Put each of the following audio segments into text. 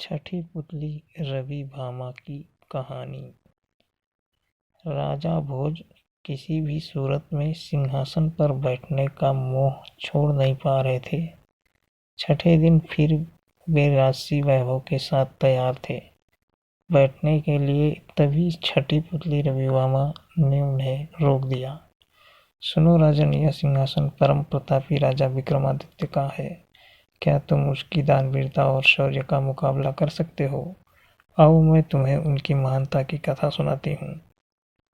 छठी पुतली रवि भामा की कहानी। राजा भोज किसी भी सूरत में सिंहासन पर बैठने का मोह छोड़ नहीं पा रहे थे। छठे दिन फिर वे राजसी वैभव के साथ तैयार थे बैठने के लिए। तभी छठी पुतली रवि भामा ने उन्हें रोक दिया। सुनो राजन, यह सिंहासन परम प्रतापी राजा विक्रमादित्य का है। क्या तुम उसकी दानवीरता और शौर्य का मुकाबला कर सकते हो? आओ मैं तुम्हें उनकी महानता की कथा सुनाती हूँ।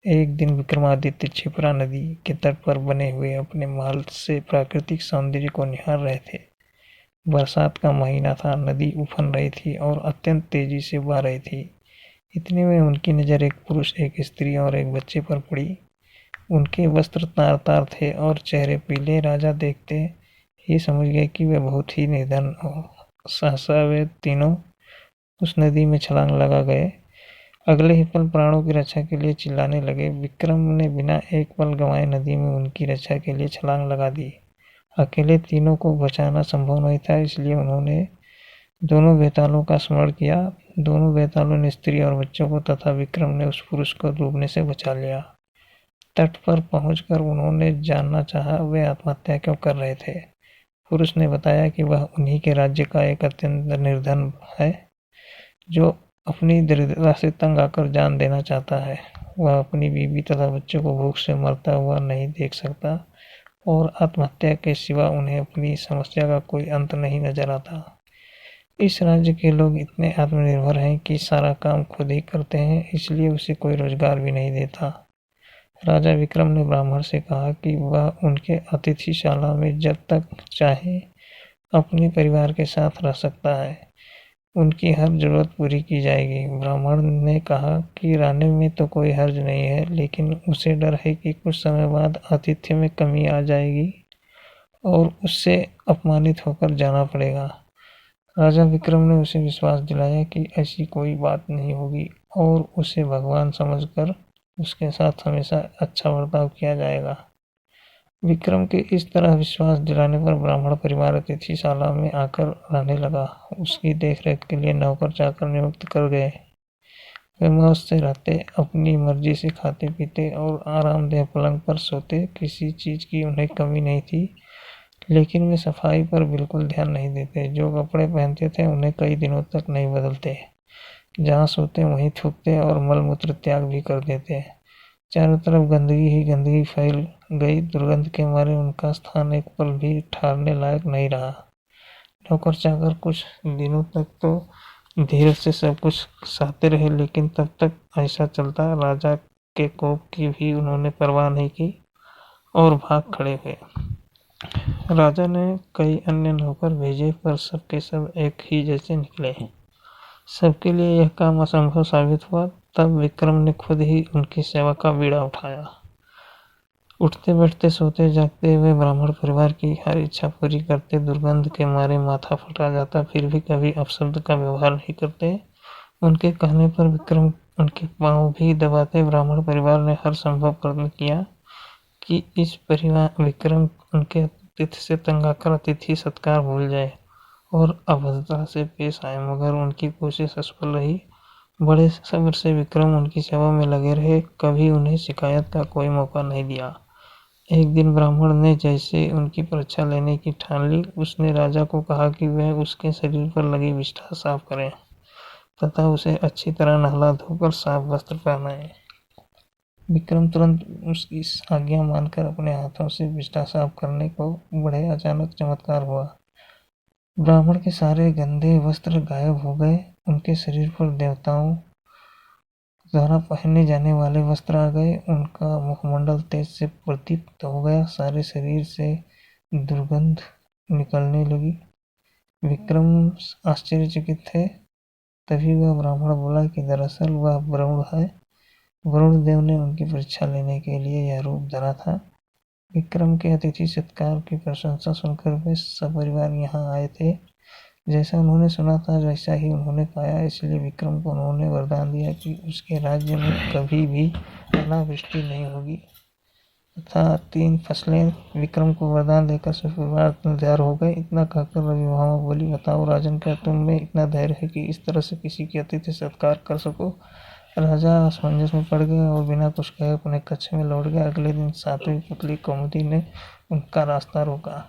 एक दिन विक्रमादित्य क्षिप्रा नदी के तट पर बने हुए अपने महल से प्राकृतिक सौंदर्य को निहार रहे थे। बरसात का महीना था, नदी उफन रही थी और अत्यंत तेजी से बह रही थी। इतने में उनकी नज़र एक पुरुष, एक स्त्री और एक बच्चे पर पड़ी। उनके वस्त्र तार तार थे और चेहरे पीले। राजा देखते ही समझ गए कि वे बहुत ही निर्धन हो। सहसा वे तीनों उस नदी में छलांग लगा गए। अगले ही पल प्राणों की रक्षा के लिए चिल्लाने लगे। विक्रम ने बिना एक पल गंवाए नदी में उनकी रक्षा के लिए छलांग लगा दी। अकेले तीनों को बचाना संभव नहीं था, इसलिए उन्होंने दोनों बेतालों का स्मरण किया। दोनों बेतालों ने स्त्री और बच्चों को तथा विक्रम ने उस पुरुष को डूबने से बचा लिया। तट पर पहुंचकर उन्होंने जानना चाहा वे आत्महत्या क्यों कर रहे थे। पुरुष ने बताया कि वह उन्हीं के राज्य का एक अत्यंत निर्धन है जो अपनी दरिद्रता से तंग आकर जान देना चाहता है। वह अपनी बीवी तथा बच्चों को भूख से मरता हुआ नहीं देख सकता और आत्महत्या के सिवा उन्हें अपनी समस्या का कोई अंत नहीं नजर आता। इस राज्य के लोग इतने आत्मनिर्भर हैं कि सारा काम खुद ही करते हैं, इसलिए उसे कोई रोजगार भी नहीं देता। राजा विक्रम ने ब्राह्मण से कहा कि वह उनके अतिथिशाला में जब तक चाहे अपने परिवार के साथ रह सकता है। उनकी हर जरूरत पूरी की जाएगी। ब्राह्मण ने कहा कि रहने में तो कोई हर्ज नहीं है, लेकिन उसे डर है कि कुछ समय बाद आतिथ्य में कमी आ जाएगी और उससे अपमानित होकर जाना पड़ेगा। राजा विक्रम ने उसे विश्वास दिलाया कि ऐसी कोई बात नहीं होगी और उसे भगवान समझकर उसके साथ हमेशा अच्छा बर्ताव किया जाएगा। विक्रम के इस तरह विश्वास दिलाने पर ब्राह्मण परिवार अतिथिशाला में आकर रहने लगा। उसकी देखरेख के लिए नौकर चाकर नियुक्त कर गए। वे मौज से रहते, अपनी मर्जी से खाते पीते और आरामदेह पलंग पर सोते। किसी चीज की उन्हें कमी नहीं थी, लेकिन वे सफाई पर बिल्कुल ध्यान नहीं देते। जो कपड़े पहनते थे उन्हें कई दिनों तक नहीं बदलते। जहाँ सोते वहीं थूकते और मलमूत्र त्याग भी कर देते। चारों तरफ गंदगी ही गंदगी फैल गई। दुर्गंध के मारे उनका स्थान एक पल भी ठहरने लायक नहीं रहा। नौकर चाकर कुछ दिनों तक तो धीरज से सब कुछ सहते रहे, लेकिन तब तक ऐसा चलता। राजा के कोप की भी उन्होंने परवाह नहीं की और भाग खड़े हुए। राजा ने कई अन्य नौकर भेजे, पर सबके सब एक ही जैसे निकले। सबके लिए यह काम असंभव साबित हुआ। तब विक्रम ने खुद ही उनकी सेवा का बीड़ा उठाया। उठते बैठते सोते जागते हुए ब्राह्मण परिवार की हर इच्छा पूरी करते। दुर्गंध के मारे माथा फटा जाता, फिर भी कभी अपशब्द का व्यवहार नहीं करते। उनके कहने पर विक्रम उनके पांव भी दबाते। ब्राह्मण परिवार ने हर संभव प्रयत्न किया कि इस परिवार विक्रम उनके अतिथि से तंग आकर अतिथि सत्कार भूल जाए और अभद्रता से पेश आए, मगर उनकी कोशिश असफल रही। बड़े सब्र से विक्रम उनकी सेवा में लगे रहे, कभी उन्हें शिकायत का कोई मौका नहीं दिया। एक दिन ब्राह्मण ने जैसे उनकी परीक्षा लेने की ठान ली। उसने राजा को कहा कि वह उसके शरीर पर लगी विष्ठा साफ करें तथा उसे अच्छी तरह नहला धोकर साफ वस्त्र पहनाए। विक्रम तुरंत उसकी आज्ञा मानकर अपने हाथों से विष्ठा साफ करने को बढ़े। अचानक चमत्कार हुआ। ब्राह्मण के सारे गंदे वस्त्र गायब हो गए। उनके शरीर पर देवताओं द्वारा पहने जाने वाले वस्त्र आ गए। उनका मुखमंडल तेज से प्रदीप्त हो गया। सारे शरीर से दुर्गंध निकलने लगी। विक्रम आश्चर्यचकित थे। तभी वह ब्राह्मण बोला कि दरअसल वह वरुण है। वरुण देव ने उनकी परीक्षा लेने के लिए यह रूप धरा था। विक्रम के अतिथि सत्कार की प्रशंसा सुनकर वे सपरिवार यहाँ आए थे। जैसा उन्होंने सुना था वैसा ही उन्होंने पाया, इसलिए विक्रम को उन्होंने वरदान दिया कि उसके राज्य में कभी भी अनावृष्टि नहीं होगी। तथा 3 फसलें विक्रम को वरदान देकर शुक्रवार तैयार हो गए। इतना कहकर रवि भामा बोली, बताओ राजन, क्या तुम में इतना धैर्य है कि इस तरह से किसी की अतिथि सत्कार कर सको? राजा असमंजस में पड़ गए और बिना कुछ कहे अपने कक्ष में लौट गए। अगले दिन 7वीं पुतली कौमुदी ने उनका रास्ता रोका।